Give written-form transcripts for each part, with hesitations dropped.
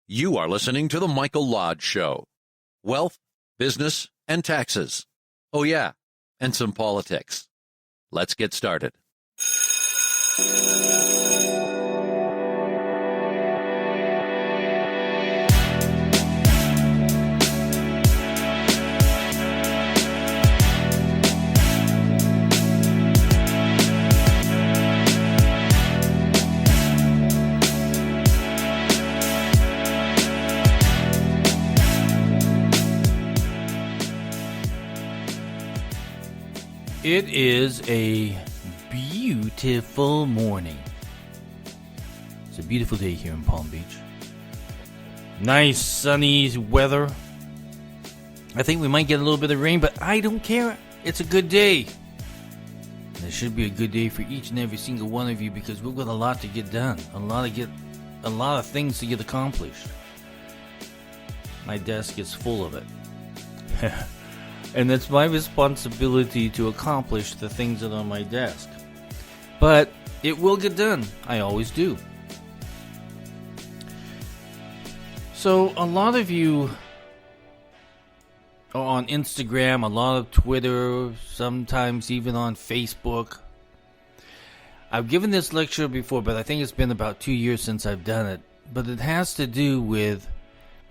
You are listening to The Michael Lodge Show. Wealth, business, and taxes. Oh, yeah, and some politics. Let's get started. It is a beautiful morning. It's a beautiful day here in Palm Beach. Nice sunny weather. I think we might get a little bit of rain, but I don't care. It's a good day. And it should be a good day for each and every single one of you because we've got a lot to get done. A lot of things to get accomplished. My desk is full of it. And it's my responsibility to accomplish the things that are on my desk. But it will get done. I always do. So a lot of you are on Instagram, a lot of Twitter, sometimes even on Facebook. I've given this lecture before, but I think it's been about 2 years since I've done it. But it has to do with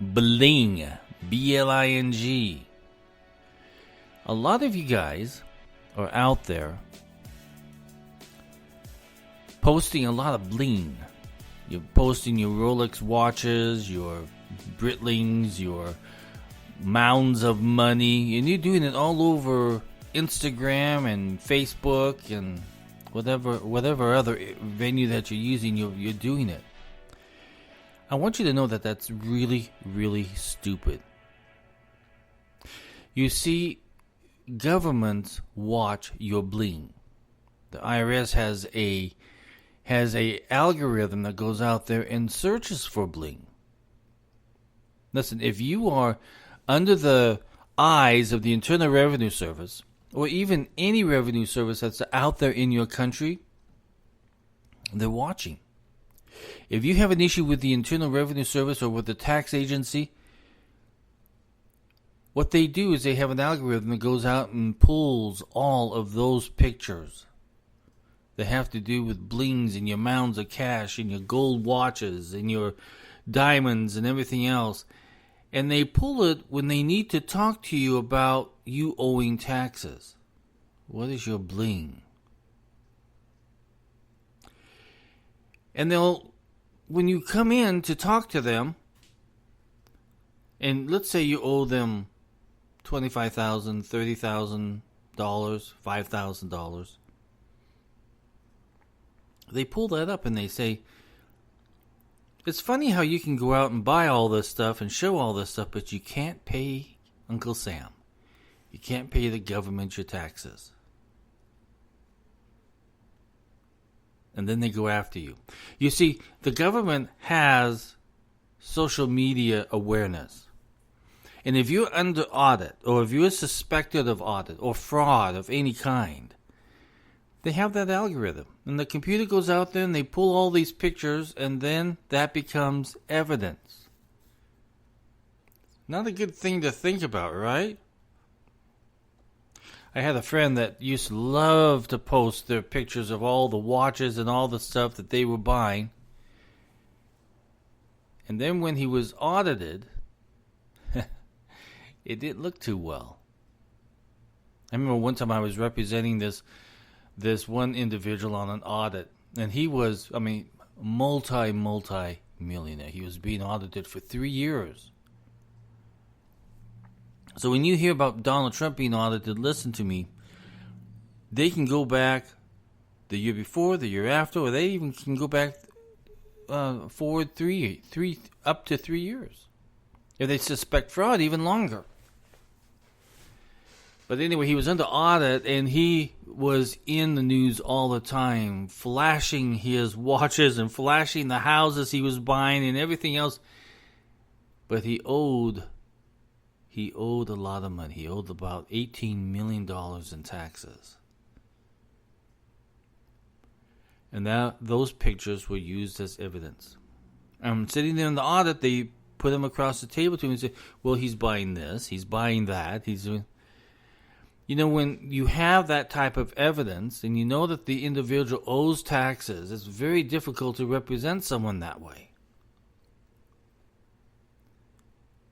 Bling, B-L-I-N-G. A lot of you guys are out there posting a lot of bling. You're posting your Rolex watches, your Britlings, your mounds of money, and you're doing it all over Instagram and Facebook and whatever other venue that you're using, you're doing it. I want you to know that that's really, really stupid. You see, governments watch your bling. The IRS has a algorithm that goes out there and searches for bling. Listen, if you are under the eyes of the Internal Revenue Service, or even any revenue service that's out there in your country, they're watching. If you have an issue with the Internal Revenue Service or with the tax agency, what they do is they have an algorithm that goes out and pulls all of those pictures that have to do with blings and your mounds of cash and your gold watches and your diamonds and everything else. And they pull it when they need to talk to you about you owing taxes. What is your bling? And when you come in to talk to them, and let's say you owe them $25,000, $30,000, $5,000. They pull that up and they say, it's funny how you can go out and buy all this stuff and show all this stuff, but you can't pay Uncle Sam. You can't pay the government your taxes. And then they go after you. You see, the government has social media awareness. And if you're under audit, or if you're suspected of audit or fraud of any kind, they have that algorithm. And the computer goes out there and they pull all these pictures, and then that becomes evidence. Not a good thing to think about, right? I had a friend that used to love to post their pictures of all the watches and all the stuff that they were buying. And then when he was audited, it didn't look too well. I remember one time I was representing this one individual on an audit, and he was, multi-millionaire. He was being audited for 3 years. So when you hear about Donald Trump being audited, listen to me. They can go back the year before, the year after, or they even can go back forward up to 3 years. If they suspect fraud, even longer. But anyway, he was under audit, and he was in the news all the time, flashing his watches and flashing the houses he was buying and everything else. But he owed a lot of money. He owed about $18 million in taxes. And those pictures were used as evidence. Sitting there in the audit, they put them across the table to him and say, well, he's buying this, he's buying that, he's doing... You know, when you have that type of evidence and you know that the individual owes taxes, it's very difficult to represent someone that way.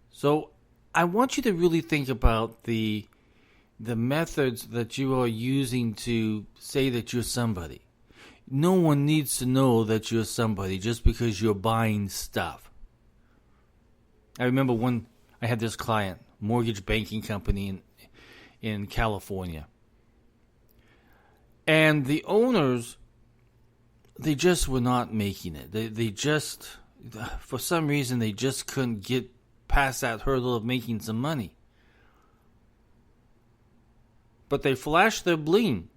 So I want you to really think about the methods that you are using to say that you're somebody. No one needs to know that you're somebody just because you're buying stuff. I remember when I had this client, mortgage banking company in California. And the owners, they just were not making it. They just, for some reason, they just couldn't get past that hurdle of making some money. But they flashed their bling.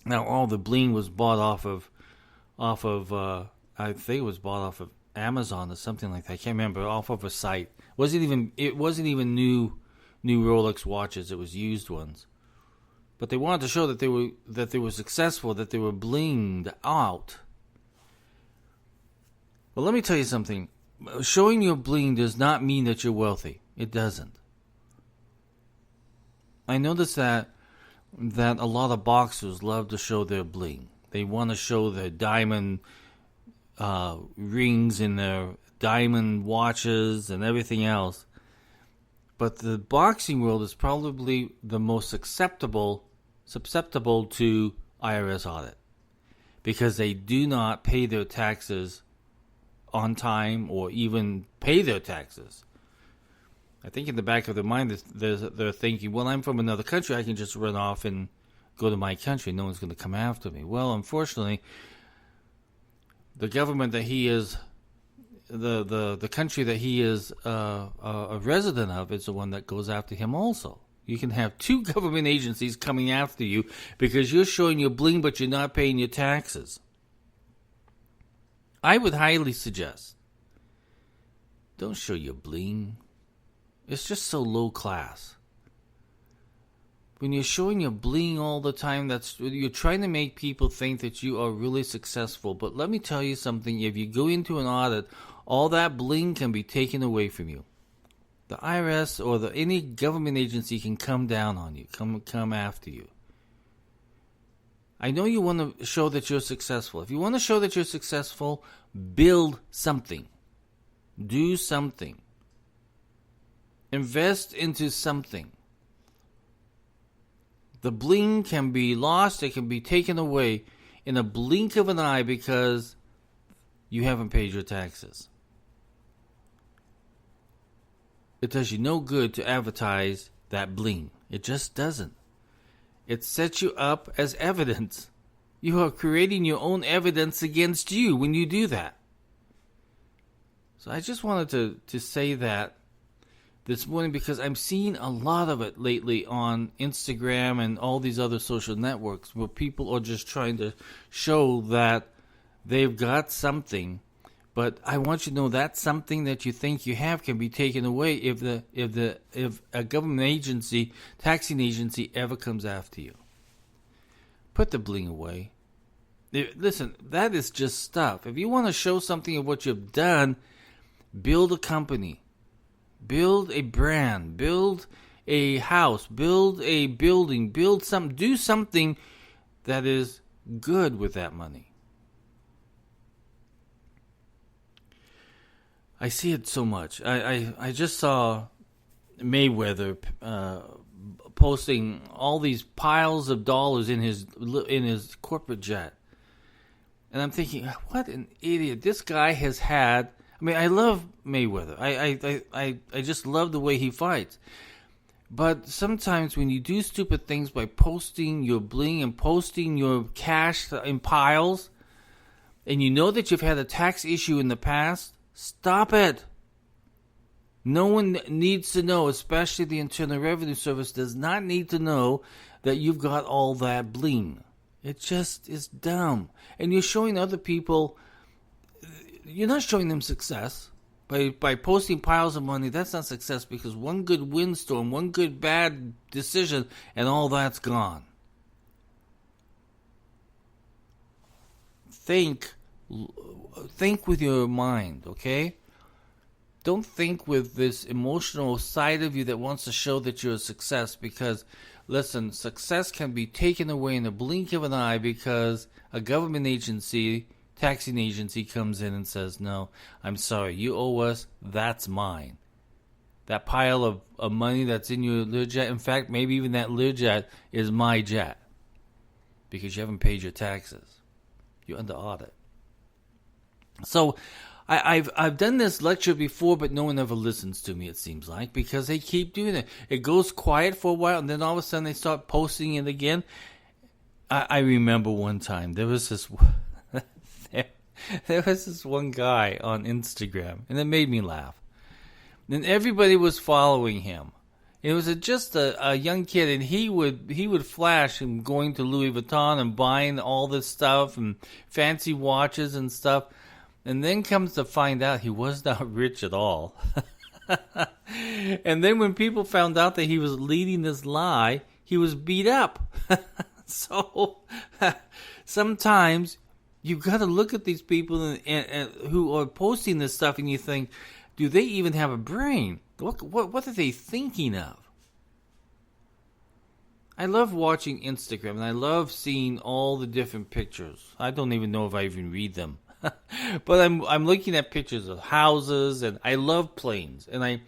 Now, all the bling was bought off of I think it was bought off of Amazon or something like that. I can't remember, off of a site. It wasn't even new Rolex watches. It was used ones. But they wanted to show that they were successful, that they were blinged out. Well, let me tell you something. Showing your bling does not mean that you're wealthy. It doesn't. I noticed that a lot of boxers love to show their bling. They want to show their diamond rings and their diamond watches and everything else. But the boxing world is probably the most susceptible to IRS audit because they do not pay their taxes on time or even pay their taxes. I think in the back of their mind they're thinking, well, I'm from another country. I can just run off and go to my country. No one's going to come after me. Well, unfortunately, the government that he is, the country that he is a resident of is the one that goes after him also. You can have two government agencies coming after you because you're showing your bling but you're not paying your taxes. I would highly suggest, don't show your bling. It's just so low class. When you're showing your bling all the time, you're trying to make people think that you are really successful. But let me tell you something. If you go into an audit, all that bling can be taken away from you. The IRS or any government agency can come down on you, come after you. I know you want to show that you're successful. If you want to show that you're successful, build something. Do something. Invest into something. The bling can be lost, it can be taken away in a blink of an eye because you haven't paid your taxes. It does you no good to advertise that bling. It just doesn't. It sets you up as evidence. You are creating your own evidence against you when you do that. So I just wanted to say that this morning because I'm seeing a lot of it lately on Instagram and all these other social networks where people are just trying to show that they've got something, but I want you to know that something that you think you have can be taken away if a government agency, taxing agency ever comes after you. Put the bling away. Listen, that is just stuff. If you want to show something of what you've done, build a company. Build a brand, build a house, build a building, do something that is good with that money. I see it so much. I just saw Mayweather posting all these piles of dollars in his corporate jet. And I'm thinking, what an idiot. This guy has had... I mean, I love Mayweather. I just love the way he fights. But sometimes when you do stupid things by posting your bling and posting your cash in piles, and you know that you've had a tax issue in the past, stop it. No one needs to know, especially the Internal Revenue Service does not need to know that you've got all that bling. It just is dumb. And you're showing other people... You're not showing them success by posting piles of money. That's not success because one good windstorm, one good bad decision, and all that's gone. Think with your mind, okay? don't think with this emotional side of you that wants to show that you're a success, because listen, success can be taken away in the blink of an eye because a government agency, taxing agency, comes in and says, no, I'm sorry, you owe us, that's mine. That pile of money that's in your Learjet, in fact, maybe even that Learjet is my jet because you haven't paid your taxes. You're under audit. So I've done this lecture before, but no one ever listens to me, it seems like, because they keep doing it. It goes quiet for a while, and then all of a sudden they start posting it again. I remember one time there was this there was this one guy on Instagram, and it made me laugh. And everybody was following him. It was just a young kid, and he would flash him going to Louis Vuitton and buying all this stuff and fancy watches and stuff. And then comes to find out he was not rich at all. And then when people found out that he was leading this lie, he was beat up. So sometimes you've got to look at these people and who are posting this stuff, and you think, do they even have a brain? What are they thinking of? I love watching Instagram, and I love seeing all the different pictures. I don't even know if I even read them. But I'm looking at pictures of houses, and I love planes, and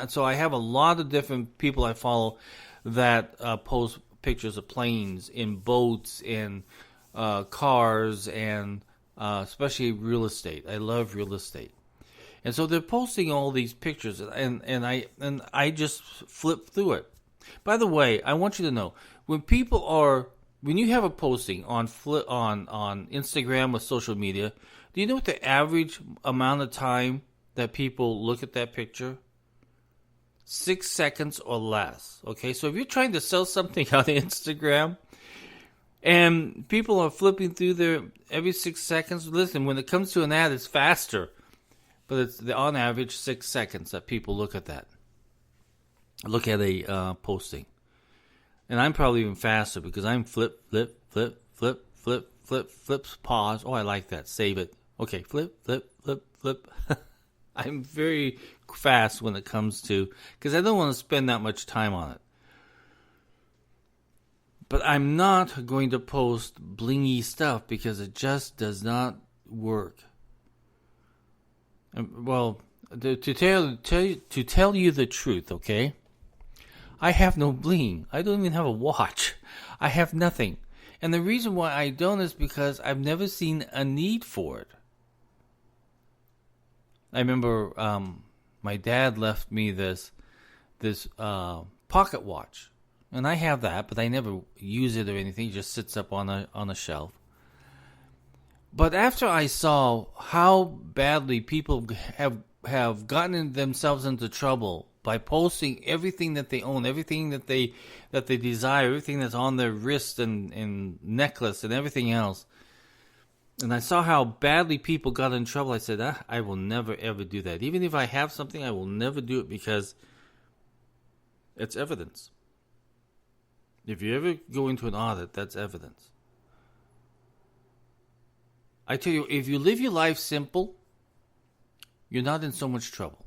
so I have a lot of different people I follow that post pictures of planes, in boats, in cars, and especially real estate. I love real estate, and so they're posting all these pictures, and I just flip through it. By the way, I want you to know, when you have a posting on Instagram or social media, do you know what the average amount of time that people look at that picture? 6 seconds or less. Okay, so if you're trying to sell something on Instagram and people are flipping through there every 6 seconds, listen, when it comes to an ad, it's faster. But it's on average 6 seconds that people look at that. Look at a posting. And I'm probably even faster because I'm flip, pause. Oh, I like that. Save it. Okay, flip. I'm very fast when it comes to, because I don't want to spend that much time on it. But I'm not going to post blingy stuff because it just does not work. Well, to tell you the truth, okay? I have no bling. I don't even have a watch. I have nothing. And the reason why I don't is because I've never seen a need for it. I remember my dad left me this pocket watch. And I have that, but I never use it or anything. It just sits up on a shelf. But after I saw how badly people have gotten themselves into trouble by posting everything that they own, everything that they desire, everything that's on their wrist and necklace and everything else, and I saw how badly people got in trouble, I said, I will never ever do that. Even if I have something, I will never do it because it's evidence. If you ever go into an audit, that's evidence. I tell you, if you live your life simple, you're not in so much trouble.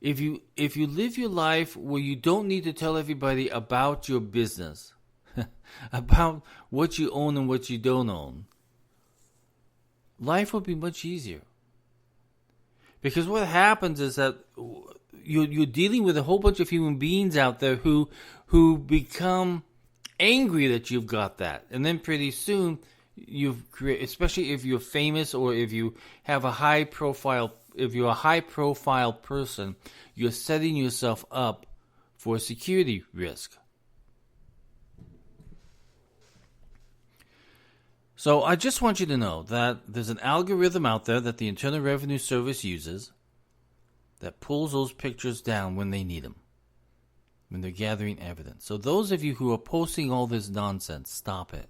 If you live your life where you don't need to tell everybody about your business, about what you own and what you don't own, life will be much easier. Because what happens is that you're dealing with a whole bunch of human beings out there who become angry that you've got that, and then pretty soon especially if you're famous or if you have a high profile. If you're a high-profile person, you're setting yourself up for a security risk. So I just want you to know that there's an algorithm out there that the Internal Revenue Service uses that pulls those pictures down when they need them, when they're gathering evidence. So those of you who are posting all this nonsense, stop it.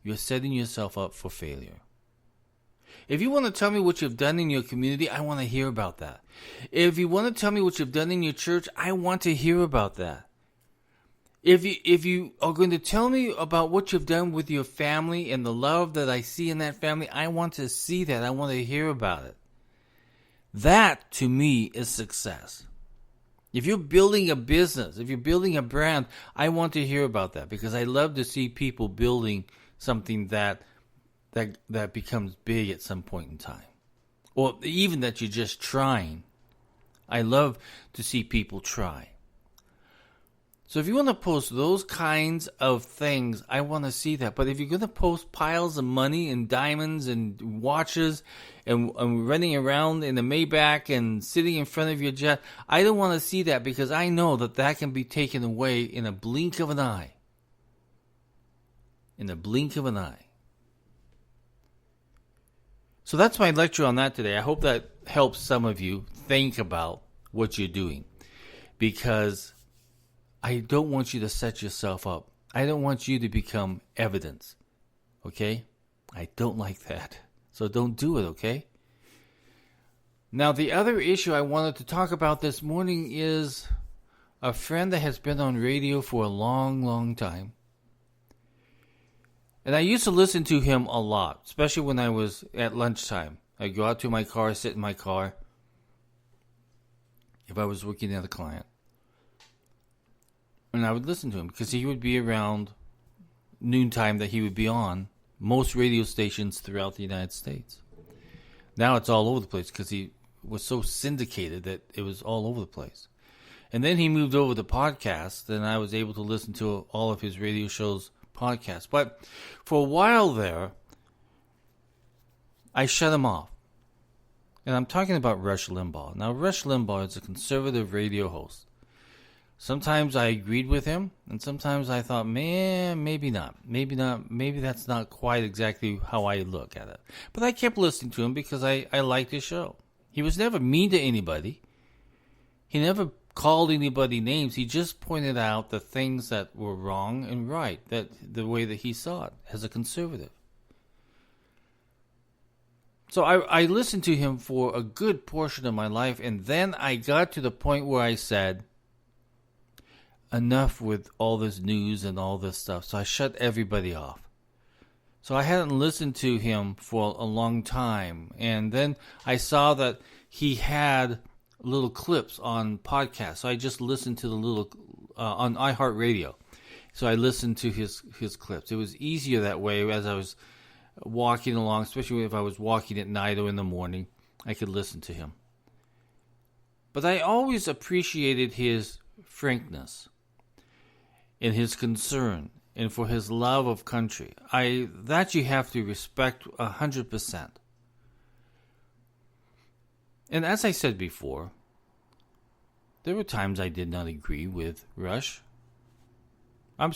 You're setting yourself up for failure. If you want to tell me what you've done in your community, I want to hear about that. If you want to tell me what you've done in your church, I want to hear about that. If you are going to tell me about what you've done with your family and the love that I see in that family, I want to see that. I want to hear about it. That, to me, is success. If you're building a business, if you're building a brand, I want to hear about that because I love to see people building something that becomes big at some point in time. Or even that you're just trying. I love to see people try. So if you want to post those kinds of things, I want to see that. But if you're going to post piles of money and diamonds and watches and running around in the Maybach and sitting in front of your jet, I don't want to see that because I know that can be taken away in a blink of an eye. In a blink of an eye. So that's my lecture on that today. I hope that helps some of you think about what you're doing. Because I don't want you to set yourself up. I don't want you to become evidence. Okay? I don't like that. So don't do it, okay? Now, the other issue I wanted to talk about this morning is a friend that has been on radio for a long, long time. And I used to listen to him a lot, especially when I was at lunchtime. I'd go out to my car, sit in my car, if I was working at a client. And I would listen to him because he would be around noontime that he would be on most radio stations throughout the United States. Now it's all over the place because he was so syndicated that it was all over the place. And then he moved over to podcasts, and I was able to listen to all of his radio shows podcasts. But for a while there, I shut him off. And I'm talking about Rush Limbbaugh. Now, Rush Limbbaugh is a conservative radio host. Sometimes I agreed with him, and sometimes I thought, man, maybe not. Maybe that's not quite exactly how I look at it. But I kept listening to him because I liked his show. He was never mean to anybody. He never called anybody names. He just pointed out the things that were wrong and right, that the way that he saw it as a conservative. So I listened to him for a good portion of my life, and then I got to the point where I said, enough with all this news and all this stuff. So I shut everybody off. So I hadn't listened to him for a long time. And then I saw that he had little clips on podcasts. So I just listened to the little, on iHeartRadio. So I listened to his clips. It was easier that way as I was walking along, especially if I was walking at night or in the morning. I could listen to him. But I always appreciated his frankness and his concern, and for his love of country. That you have to respect 100%. And as I said before, there were times I did not agree with Rush. I'm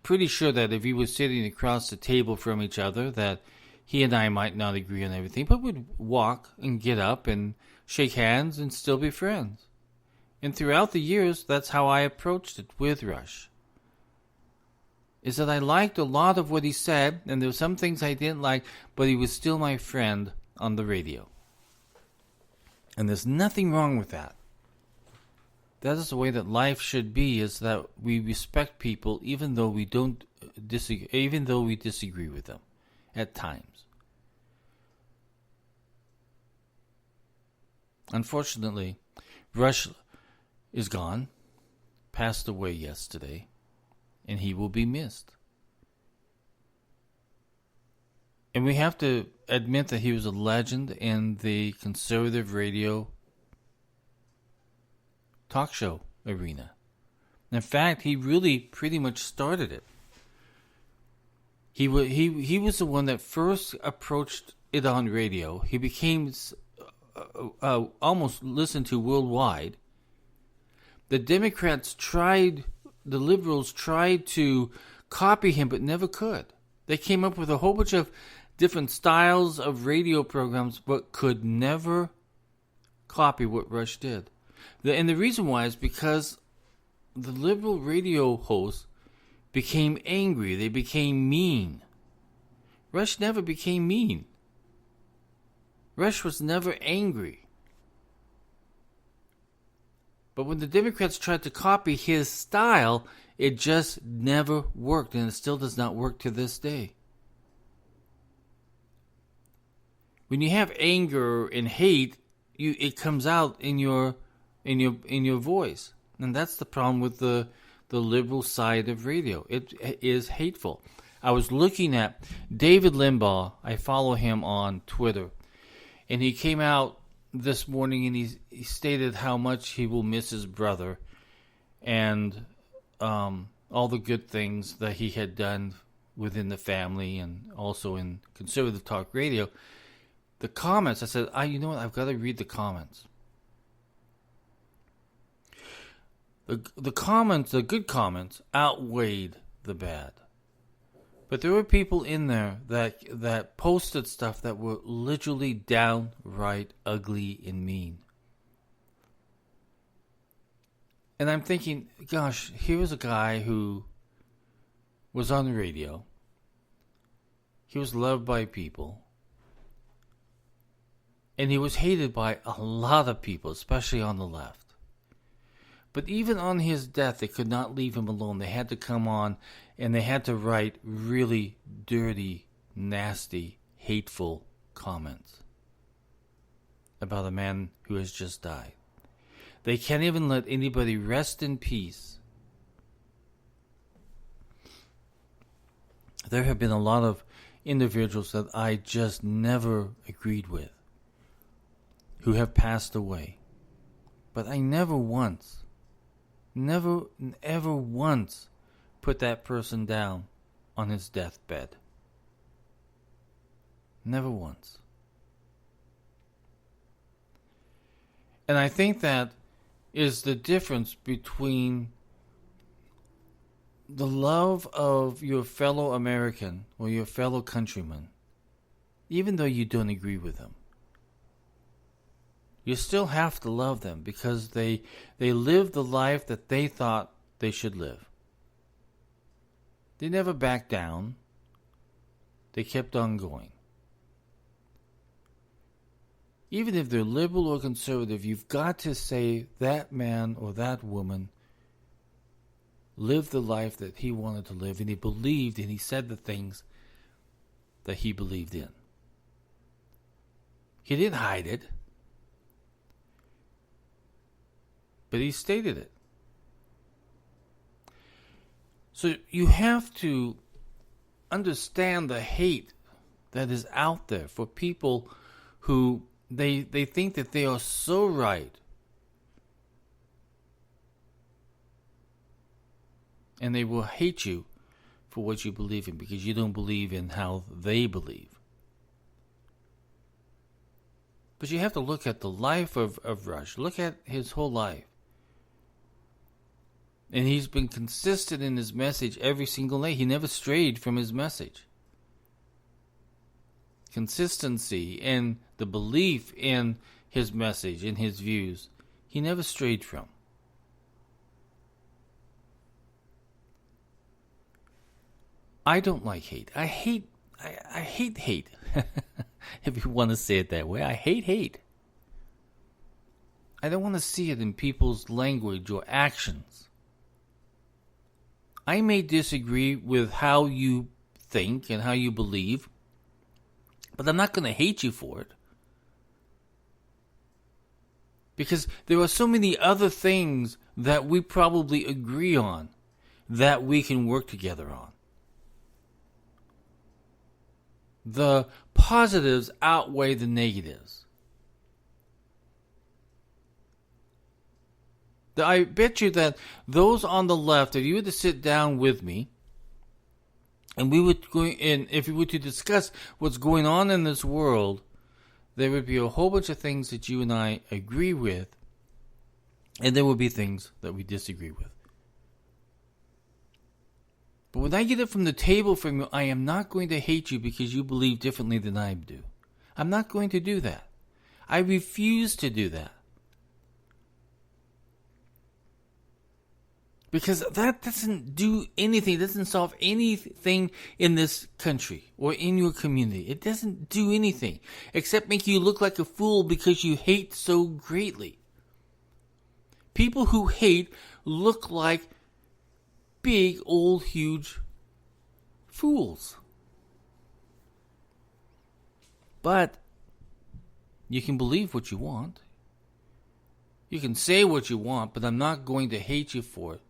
pretty sure that if we were sitting across the table from each other, that he and I might not agree on everything, but we'd walk and get up and shake hands and still be friends. And throughout the years, that's how I approached it with Rush. Is that I liked a lot of what he said, and there were some things I didn't like, but he was still my friend on the radio. And there's nothing wrong with that. That is the way that life should be, is that we respect people even though we disagree with them at times. Unfortunately, Rush is gone, passed away yesterday, and he will be missed. And we have to admit that he was a legend in the conservative radio talk show arena. In fact, he really pretty much started it. He was the one that first approached it on radio. He became almost listened to worldwide. The liberals tried to copy him, but never could. They came up with a whole bunch of different styles of radio programs, but could never copy what Rush did. And the reason why is because the liberal radio hosts became angry. They became mean. Rush never became mean. Rush was never angry. But when the Democrats tried to copy his style, it just never worked, and it still does not work to this day. When you have anger and hate it comes out in your voice. And that's the problem with the liberal side of radio. It is hateful. I was looking at David Limbbaugh. I follow him on Twitter. And he came out this morning and he stated how much he will miss his brother and all the good things that he had done within the family and also in conservative talk radio. The comments, I said, you know what, I've got to read the comments. The comments, the good comments, outweighed the bad. But there were people in there that posted stuff that were literally downright ugly and mean. And I'm thinking, gosh, here was a guy who was on the radio. He was loved by people. And he was hated by a lot of people, especially on the left. But even on his death, they could not leave him alone. They had to come on and they had to write really dirty, nasty, hateful comments about a man who has just died. They can't even let anybody rest in peace. There have been a lot of individuals that I just never agreed with who have passed away. But I never ever once put that person down on his deathbed. Never once. And I think that is the difference between the love of your fellow American or your fellow countryman, even though you don't agree with them. You still have to love them because they lived the life that they thought they should live. They never backed down. They kept on going. Even if they're liberal or conservative, you've got to say that man or that woman lived the life that he wanted to live, and he believed and he said the things that he believed in. He didn't hide it, but he stated it. So you have to understand the hate that is out there for people who they think that they are so right. And they will hate you for what you believe in because you don't believe in how they believe. But you have to look at the life of Rush. Look at his whole life. And he's been consistent in his message every single day. He never strayed from his message. Consistency and the belief in his message, in his views, he never strayed from. I don't like hate. I hate hate. If you want to say it that way, I hate hate. I don't want to see it in people's language or actions. I may disagree with how you think and how you believe, but I'm not going to hate you for it. Because there are so many other things that we probably agree on that we can work together on. The positives outweigh the negatives. I bet you that those on the left, if you were to sit down with me, and we would go in, if we were to discuss what's going on in this world, there would be a whole bunch of things that you and I agree with, and there would be things that we disagree with. But when I get it from the table from you, I am not going to hate you because you believe differently than I do. I'm not going to do that. I refuse to do that. Because that doesn't do anything. It doesn't solve anything in this country or in your community. It doesn't do anything except make you look like a fool because you hate so greatly. People who hate look like big, old, huge fools. But you can believe what you want. You can say what you want, but I'm not going to hate you for it.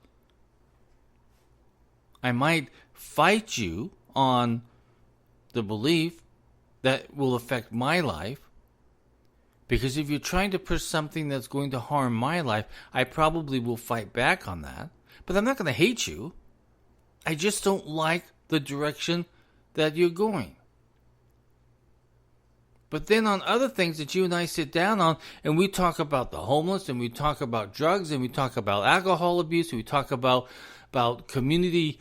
I might fight you on the belief that will affect my life. Because if you're trying to push something that's going to harm my life, I probably will fight back on that. But I'm not going to hate you. I just don't like the direction that you're going. But then on other things that you and I sit down on, and we talk about the homeless, and we talk about drugs, and we talk about alcohol abuse, and we talk about communities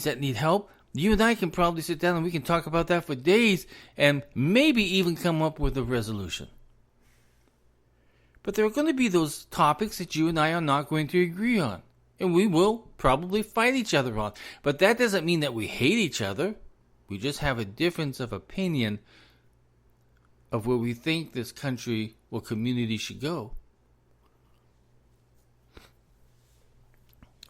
that need help, you and I can probably sit down and we can talk about that for days and maybe even come up with a resolution. But there are going to be those topics that you and I are not going to agree on. And we will probably fight each other on. But that doesn't mean that we hate each other. We just have a difference of opinion of where we think this country or community should go.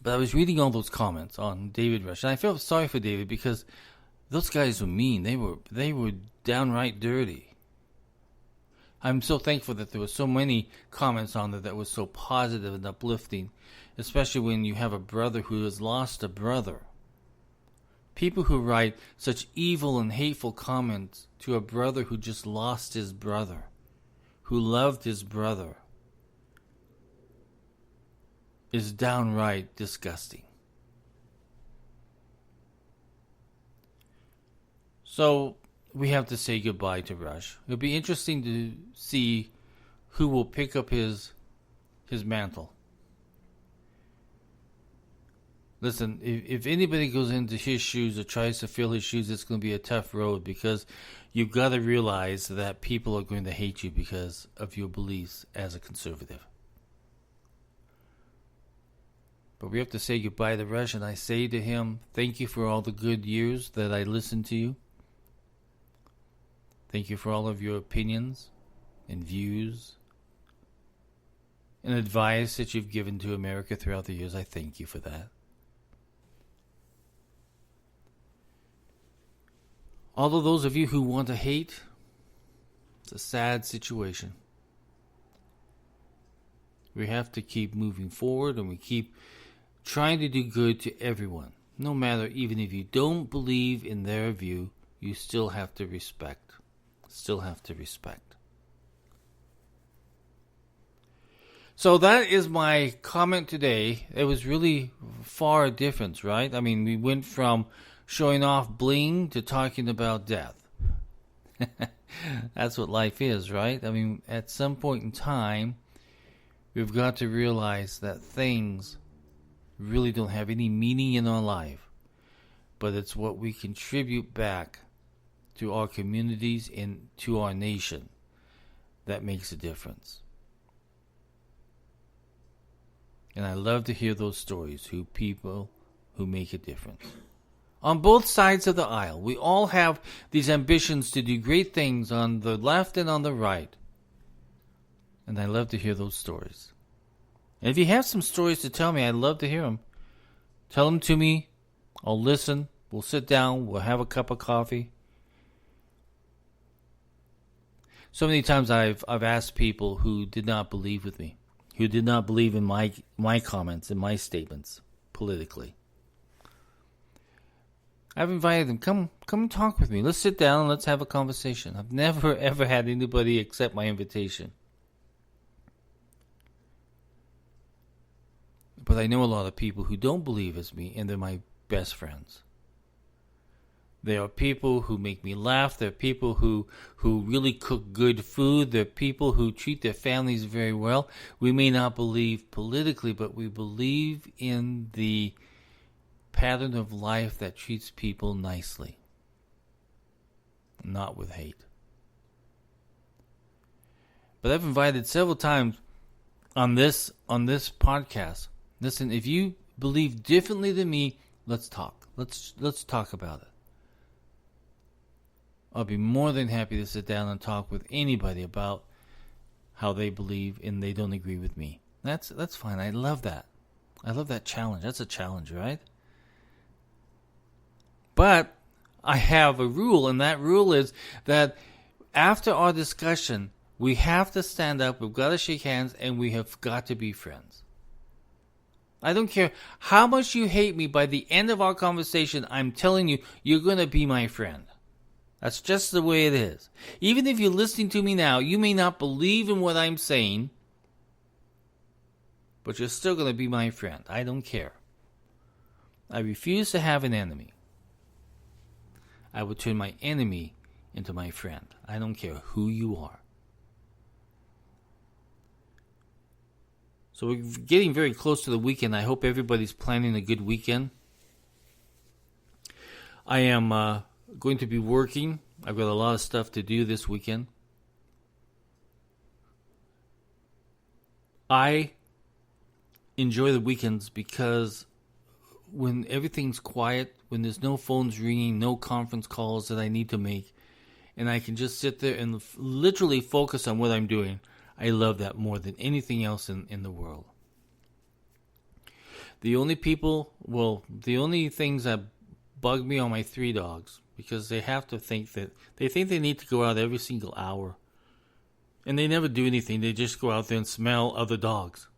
But I was reading all those comments on David Rush, and I felt sorry for David because those guys were mean. They were downright dirty. I'm so thankful that there were so many comments on there that was so positive and uplifting, especially when you have a brother who has lost a brother. People who write such evil and hateful comments to a brother who just lost his brother, who loved his brother, is downright disgusting. So we have to say goodbye to Rush. It'll be interesting to see who will pick up his mantle. Listen, if anybody goes into his shoes or tries to fill his shoes, it's going to be a tough road because you've got to realize that people are going to hate you because of your beliefs as a conservative. But we have to say goodbye to Rush, and I say to him, thank you for all the good years that I listened to you. Thank you for all of your opinions and views and advice that you've given to America throughout the years. I thank you for that. All of those of you who want to hate, it's a sad situation. We have to keep moving forward, and we keep trying to do good to everyone. No matter, even if you don't believe in their view, you still have to respect. Still have to respect. So that is my comment today. It was really far a difference, right? I mean, we went from showing off Bling to talking about death. That's what life is, right? I mean, at some point in time, we've got to realize that things really don't have any meaning in our life, but it's what we contribute back to our communities and to our nation that makes a difference. And I love to hear those stories, people who make a difference. On both sides of the aisle, we all have these ambitions to do great things on the left and on the right. And I love to hear those stories. And if you have some stories to tell me, I'd love to hear them. Tell them to me. I'll listen. We'll sit down. We'll have a cup of coffee. So many times I've asked people who did not believe with me, who did not believe in my comments and my statements politically. I've invited them, come and talk with me. Let's sit down and let's have a conversation. I've never, ever had anybody accept my invitation. But I know a lot of people who don't believe as me, and they're my best friends. There are people who make me laugh. There are people who really cook good food. There are people who treat their families very well. We may not believe politically, but we believe in the pattern of life that treats people nicely, not with hate. But I've invited several times on this podcast. Listen, if you believe differently than me, let's talk. Let's talk about it. I'll be more than happy to sit down and talk with anybody about how they believe and they don't agree with me. That's fine. I love that. I love that challenge. That's a challenge, right? But I have a rule, and that rule is that after our discussion, We have to stand up, we've got to shake hands, and we have got to be friends. I don't care how much you hate me, by the end of our conversation, I'm telling you, you're going to be my friend. That's just the way it is. Even if you're listening to me now, you may not believe in what I'm saying, but you're still going to be my friend. I don't care. I refuse to have an enemy. I will turn my enemy into my friend. I don't care who you are. So we're getting very close to the weekend. I hope everybody's planning a good weekend. I am going to be working. I've got a lot of stuff to do this weekend. I enjoy the weekends because when everything's quiet, when there's no phones ringing, no conference calls that I need to make, and I can just sit there and literally focus on what I'm doing, I love that more than anything else in the world. The only things that bug me are my 3 dogs, because they have to think that they need to go out every single hour. And they never do anything. They just go out there and smell other dogs.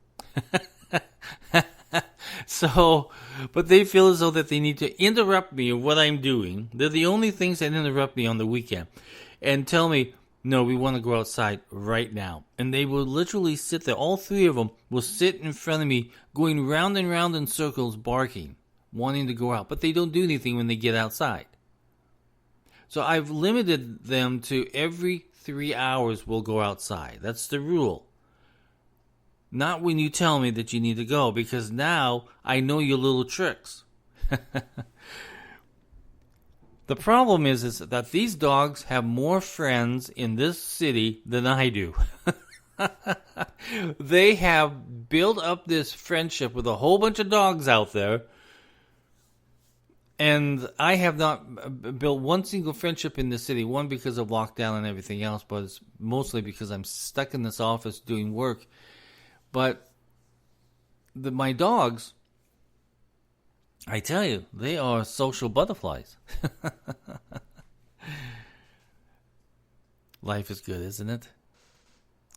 So, but they feel as though that they need to interrupt me of what I'm doing. They're the only things that interrupt me on the weekend and tell me, no, we want to go outside right now. And they will literally sit there. All 3 of them will sit in front of me, going round and round in circles, barking, wanting to go out. But they don't do anything when they get outside. So I've limited them to every 3 hours we'll go outside. That's the rule. Not when you tell me that you need to go, because now I know your little tricks. The problem is that these dogs have more friends in this city than I do. They have built up this friendship with a whole bunch of dogs out there. And I have not built one single friendship in the city. One, because of lockdown and everything else, but it's mostly because I'm stuck in this office doing work. But my dogs, I tell you, they are social butterflies. Life is good, isn't it?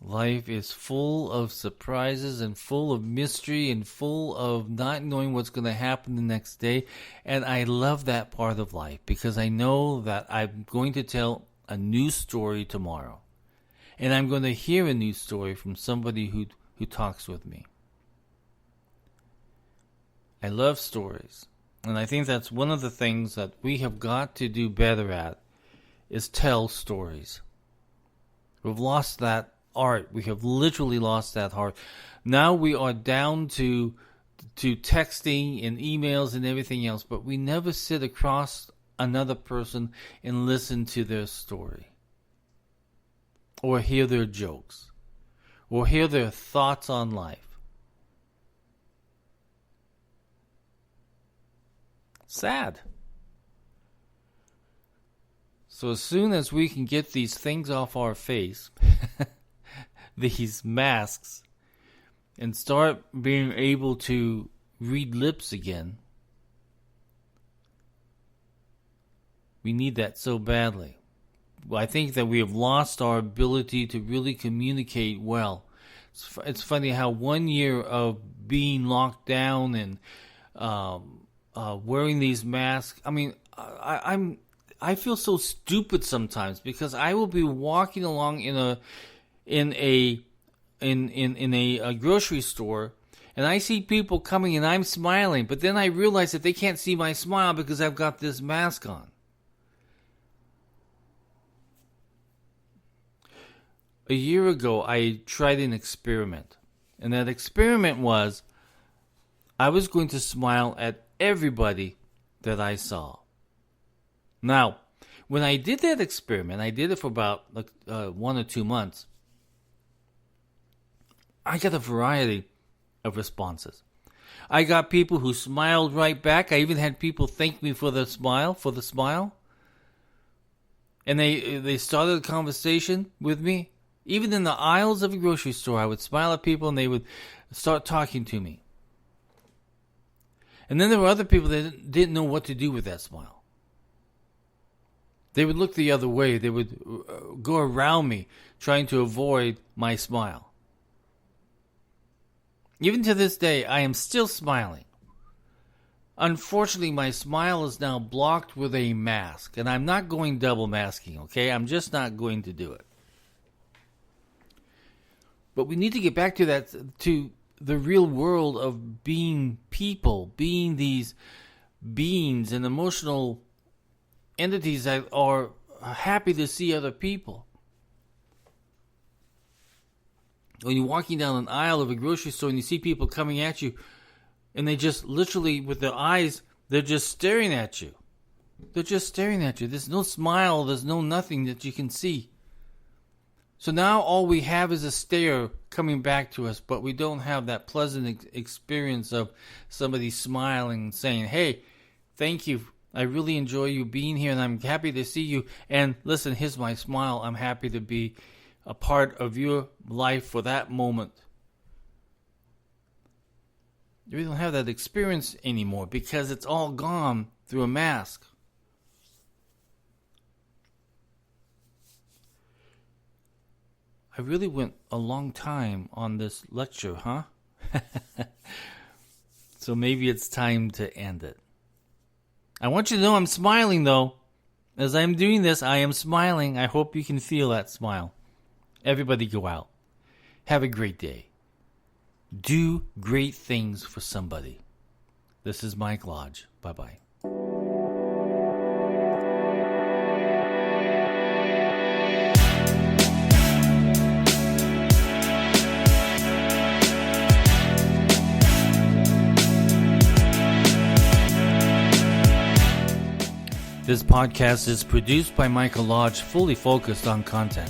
Life is full of surprises and full of mystery and full of not knowing what's going to happen the next day. And I love that part of life because I know that I'm going to tell a new story tomorrow. And I'm going to hear a new story from somebody who talks with me. I love stories. And I think that's one of the things that we have got to do better at is tell stories. We've lost that art. We have literally lost that art. Now we are down to texting and emails and everything else, but we never sit across another person and listen to their story. Or hear their jokes. Or hear their thoughts on life. Sad. So as soon as we can get these things off our face, these masks, and start being able to read lips again, we need that so badly. I think that we have lost our ability to really communicate well. It's funny how 1 year of being locked down and wearing these masks. I mean, I feel so stupid sometimes because I will be walking along in a grocery store, and I see people coming and I'm smiling, but then I realize that they can't see my smile because I've got this mask on. A year ago, I tried an experiment, and that experiment was I was going to smile at everybody that I saw. Now, when I did that experiment, I did it for about 1 or 2 months. I got a variety of responses. I got people who smiled right back. I even had people thank me for the smile. And they started a conversation with me. Even in the aisles of a grocery store, I would smile at people and they would start talking to me. And then there were other people that didn't know what to do with that smile. They would look the other way. They would go around me, trying to avoid my smile. Even to this day, I am still smiling. Unfortunately, my smile is now blocked with a mask, and I'm not going double masking, okay? I'm just not going to do it. But we need to get back to that, to the real world of being people, being these beings and emotional entities that are happy to see other people. When you're walking down an aisle of a grocery store and you see people coming at you, and they just literally, with their eyes, they're just staring at you. They're just staring at you. There's no smile, there's no nothing that you can see. So now all we have is a stare coming back to us, but we don't have that pleasant experience of somebody smiling and saying, hey, thank you. I really enjoy you being here, and I'm happy to see you. And listen, here's my smile. I'm happy to be a part of your life for that moment. We don't have that experience anymore because it's all gone through a mask. I really went a long time on this lecture, huh? So maybe it's time to end it. I want you to know I'm smiling, though. As I'm doing this, I am smiling. I hope you can feel that smile. Everybody go out. Have a great day. Do great things for somebody. This is Mike Lodge. Bye-bye. This podcast is produced by Michael Lodge, fully focused on content.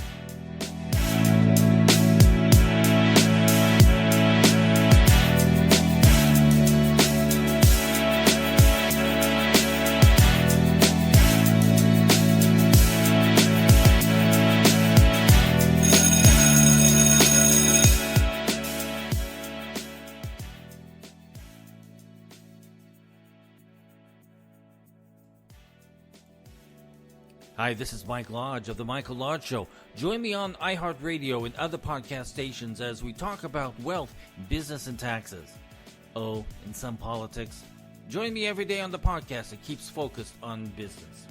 Hi, this is Mike Lodge of The Michael Lodge Show. Join me on iHeartRadio and other podcast stations as we talk about wealth, business, and taxes. Oh, and some politics. Join me every day on the podcast that keeps focused on business.